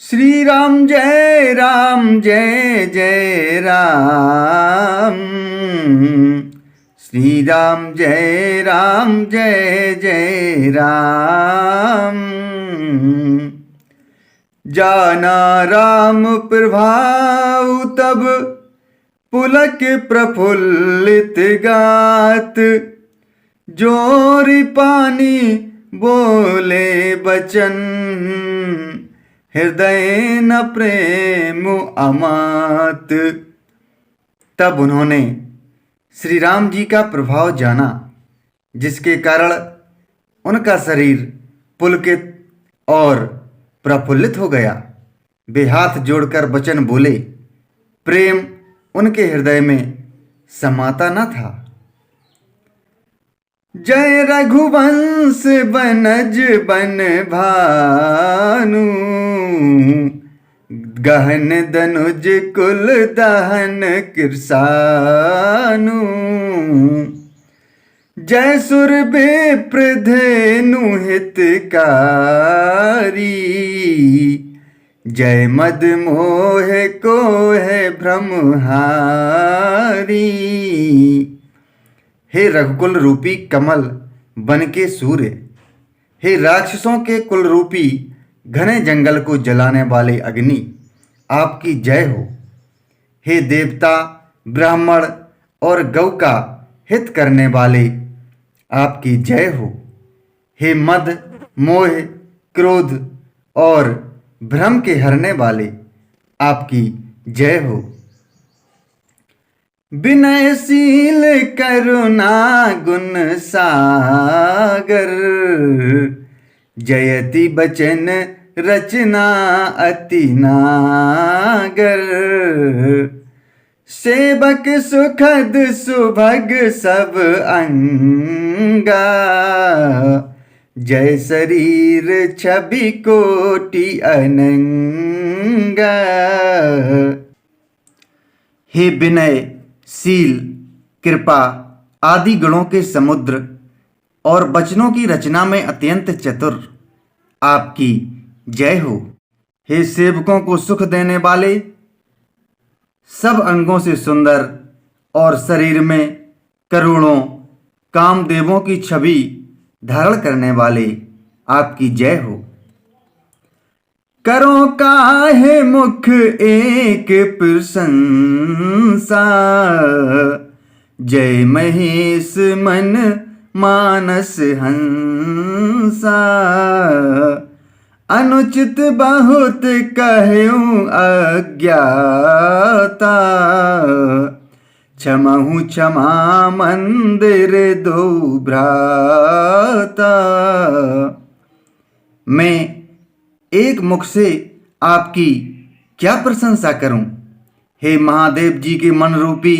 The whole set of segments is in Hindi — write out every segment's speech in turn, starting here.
श्री राम जय जय राम। श्री राम जय जय राम। जाना राम प्रभाव तब पुलक प्रफुल्लित गात, जोरी पानी बोले बचन, हृदय न प्रेम अमात। तब उन्होंने श्री राम जी का प्रभाव जाना, जिसके कारण उनका शरीर पुलकित और प्रफुल्लित हो गया। वे हाथ जोड़कर वचन बोले, प्रेम उनके हृदय में समाता न था। जय रघुवंश बनज बन भानु, गहन दनुज कुल दहन कृसानु। जय सुर विप्र धेनु हितकारी, जय मद मोह को है भ्रमहारी। हे रघुकुल रूपी कमल बन के सूर्य, हे राक्षसों के कुल रूपी घने जंगल को जलाने वाले अग्नि, आपकी जय हो। हे देवता ब्राह्मण और गौ का हित करने वाले, आपकी जय हो। हे मद मोह क्रोध और भ्रम के हरने वाले, आपकी जय हो। विनयशील करुणा गुण सागर, जयति बचन रचना अति नागर। सेवक सुखद सुभग सब अंगा, जय शरीर छवि कोटि अनंगा। हे विनय शील कृपा आदि गुणों के समुद्र और वचनों की रचना में अत्यंत चतुर, आपकी जय हो। हे सेवकों को सुख देने वाले, सब अंगों से सुंदर और शरीर में करोड़ों कामदेवों की छवि धारण करने वाले, आपकी जय हो। करो काहे मुख एक प्रशंसा, जय महेश मन मानस हंसा। अनुचित बहुत कहूँ अज्ञाता, क्षमहु क्षमा मंदिर दो भ्राता। मैं एक मुख से आपकी क्या प्रशंसा करूं। हे महादेव जी के मन रूपी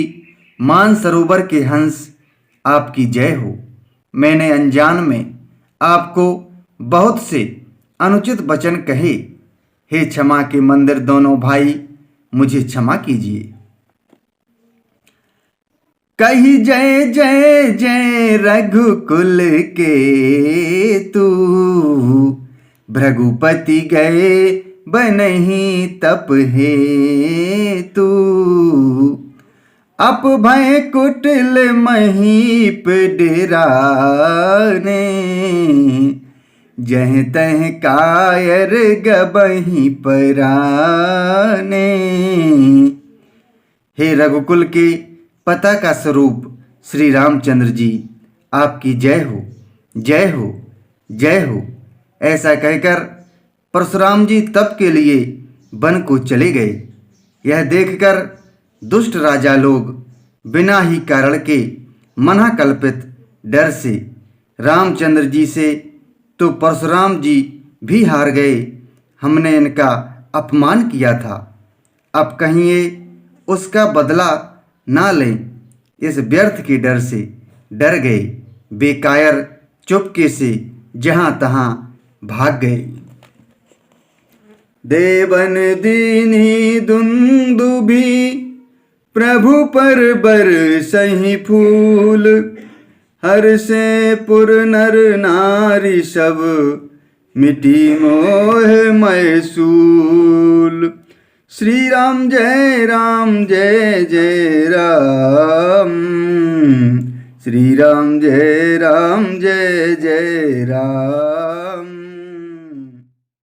मान सरोवर के हंस, आपकी जय हो। मैंने अनजान में आपको बहुत से अनुचित वचन कहे। हे क्षमा के मंदिर दोनों भाई, मुझे क्षमा कीजिए। कही जय जय जय रघुकुल के तू, भृगुपति गए बनहि तप हे तू। अप भय कुटिल महीप डेराने, जह तह कायर गबहि पराने। हे रघुकुल के पता का स्वरूप श्री रामचंद्र जी, आपकी जय हो जय हो जय हो। ऐसा कहकर परशुराम जी तप के लिए वन को चले गए। यह देखकर दुष्ट राजा लोग बिना ही कारण के मना कल्पित डर से रामचंद्र जी से तो परशुराम जी भी हार गए। हमने इनका अपमान किया था, अब कहीं ये उसका बदला ना लें, इस व्यर्थ के डर से डर गए। बेकायर चुपके से जहां तहां भाग गए। देवन दीन्ही दुंदुभि, प्रभु पर बरसहि फूल। हर से पुर नर नारी सब, मिटी मोह मैसूल। श्री राम जय जय राम, श्री राम जय जय राम।